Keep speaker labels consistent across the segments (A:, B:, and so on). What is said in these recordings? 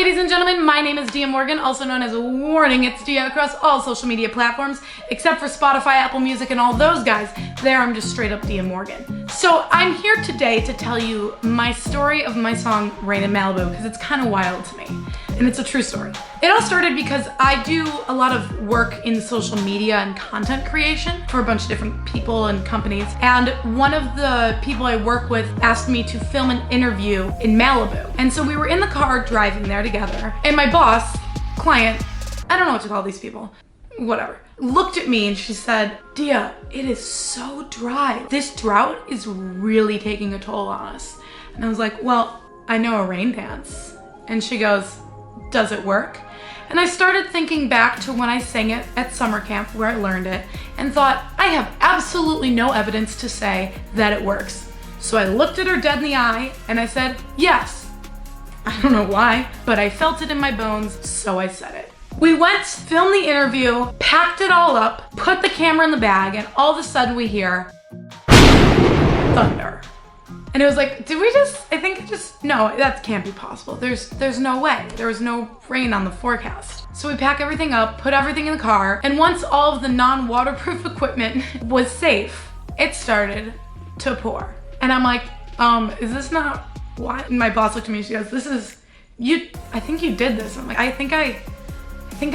A: ladies and gentlemen, my name is Dia Morgan, also known as Warning It's Dia across all social media platforms, except for Spotify, Apple Music, and all those guys. There, I'm just straight up Dia Morgan. So I'm here today to tell you my story of my song Rain in Malibu, because it's kind of wild to me, and it's a true story. It all started because I do a lot of work in social media and content creation for a bunch of different people and companies, and one of the people I work with asked me to film an interview in Malibu. And so we were in the car driving there together, and my boss, client, I don't know what to call these people, whatever, looked at me and she said, "Dia, it is so dry. This drought is really taking a toll on us." And I was like, "Well, I know a rain dance." And she goes, "Does it work?" And I started thinking back to when I sang it at summer camp where I learned it and thought, I have absolutely no evidence to say that it works. So I looked at her dead in the eye and I said, "Yes." I don't know why, but I felt it in my bones, so I said it. We went, filmed the interview, packed it all up, put the camera in the bag, and all of a sudden we hear thunder. And it was like, no, that can't be possible. There's no way. There was no rain on the forecast. So we pack everything up, put everything in the car, and once all of the non-waterproof equipment was safe, it started to pour. And I'm like, is this not why? And my boss looked at me and she goes, I think you did this. I'm like, I think I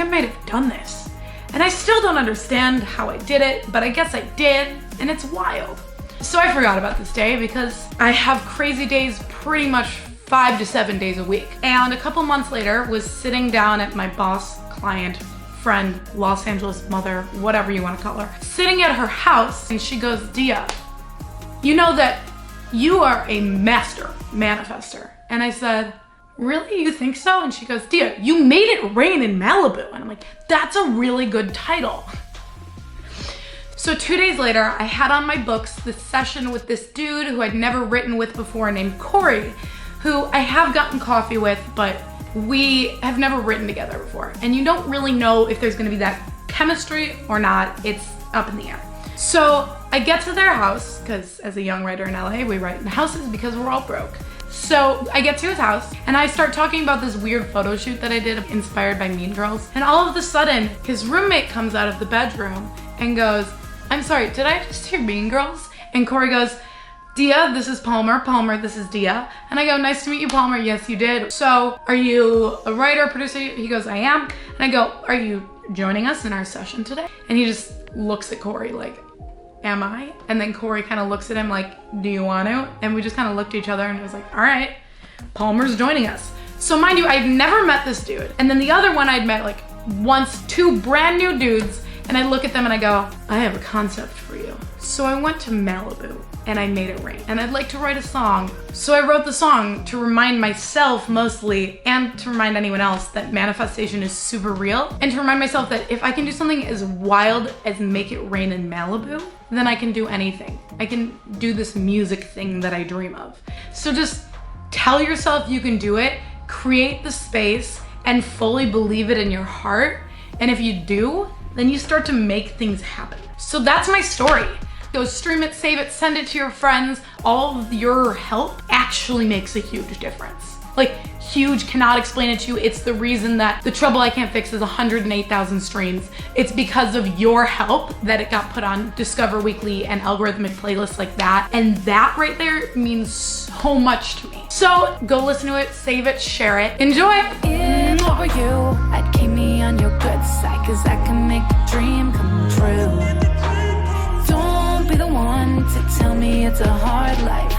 A: might have done this. And I still don't understand how I did it, but I guess I did, and it's wild. So I forgot about this day because I have crazy days pretty much 5 to 7 days a week. And a couple months later was sitting down at my boss, client, friend, Los Angeles mother, whatever you want to call her, sitting at her house, and she goes, "Dia, you know that you are a master manifester." And I said, "Really? You think so?" And she goes, "Dia, you made it rain in Malibu." And I'm like, that's a really good title. So 2 days later, I had on my books this session with this dude who I'd never written with before named Corey, who I have gotten coffee with, but we have never written together before. And you don't really know if there's gonna be that chemistry or not. It's up in the air. So I get to their house, because as a young writer in LA, we write in houses because we're all broke. So I get to his house and I start talking about this weird photo shoot that I did inspired by Mean Girls. And all of a sudden, his roommate comes out of the bedroom and goes, "I'm sorry, did I just hear Mean Girls?" And Corey goes, "Dia, this is Palmer. Palmer, this is Dia." And I go, "Nice to meet you, Palmer." "Yes, you did. So are you a writer, producer?" He goes, "I am." And I go, "Are you joining us in our session today?" And he just looks at Corey like, "Am I?" And then Corey kind of looks at him like, "Do you want to?" And we just kind of looked at each other and it was like, all right, Palmer's joining us. So mind you, I'd never met this dude. And then the other one I'd met like once, two brand new dudes. And I look at them and I go, "I have a concept for you." So I went to Malibu and I made it rain. And I'd like to write a song. So I wrote the song to remind myself mostly, and to remind anyone else, that manifestation is super real. And to remind myself that if I can do something as wild as make it rain in Malibu, then I can do anything. I can do this music thing that I dream of. So just tell yourself you can do it, create the space, and fully believe it in your heart. And if you do, then you start to make things happen. So that's my story. Go stream it, save it, send it to your friends. All of your help actually makes a huge difference. Like, huge, cannot explain it to you. It's the reason that The Trouble I Can't Fix is 108,000 streams. It's because of your help that it got put on Discover Weekly and algorithmic playlists like that. And that right there means so much to me. So go listen to it, save it, share it, enjoy.
B: In over you, I'd keep me on your good side, 'cause I can make a dream come true. Don't be the one to tell me it's a hard life.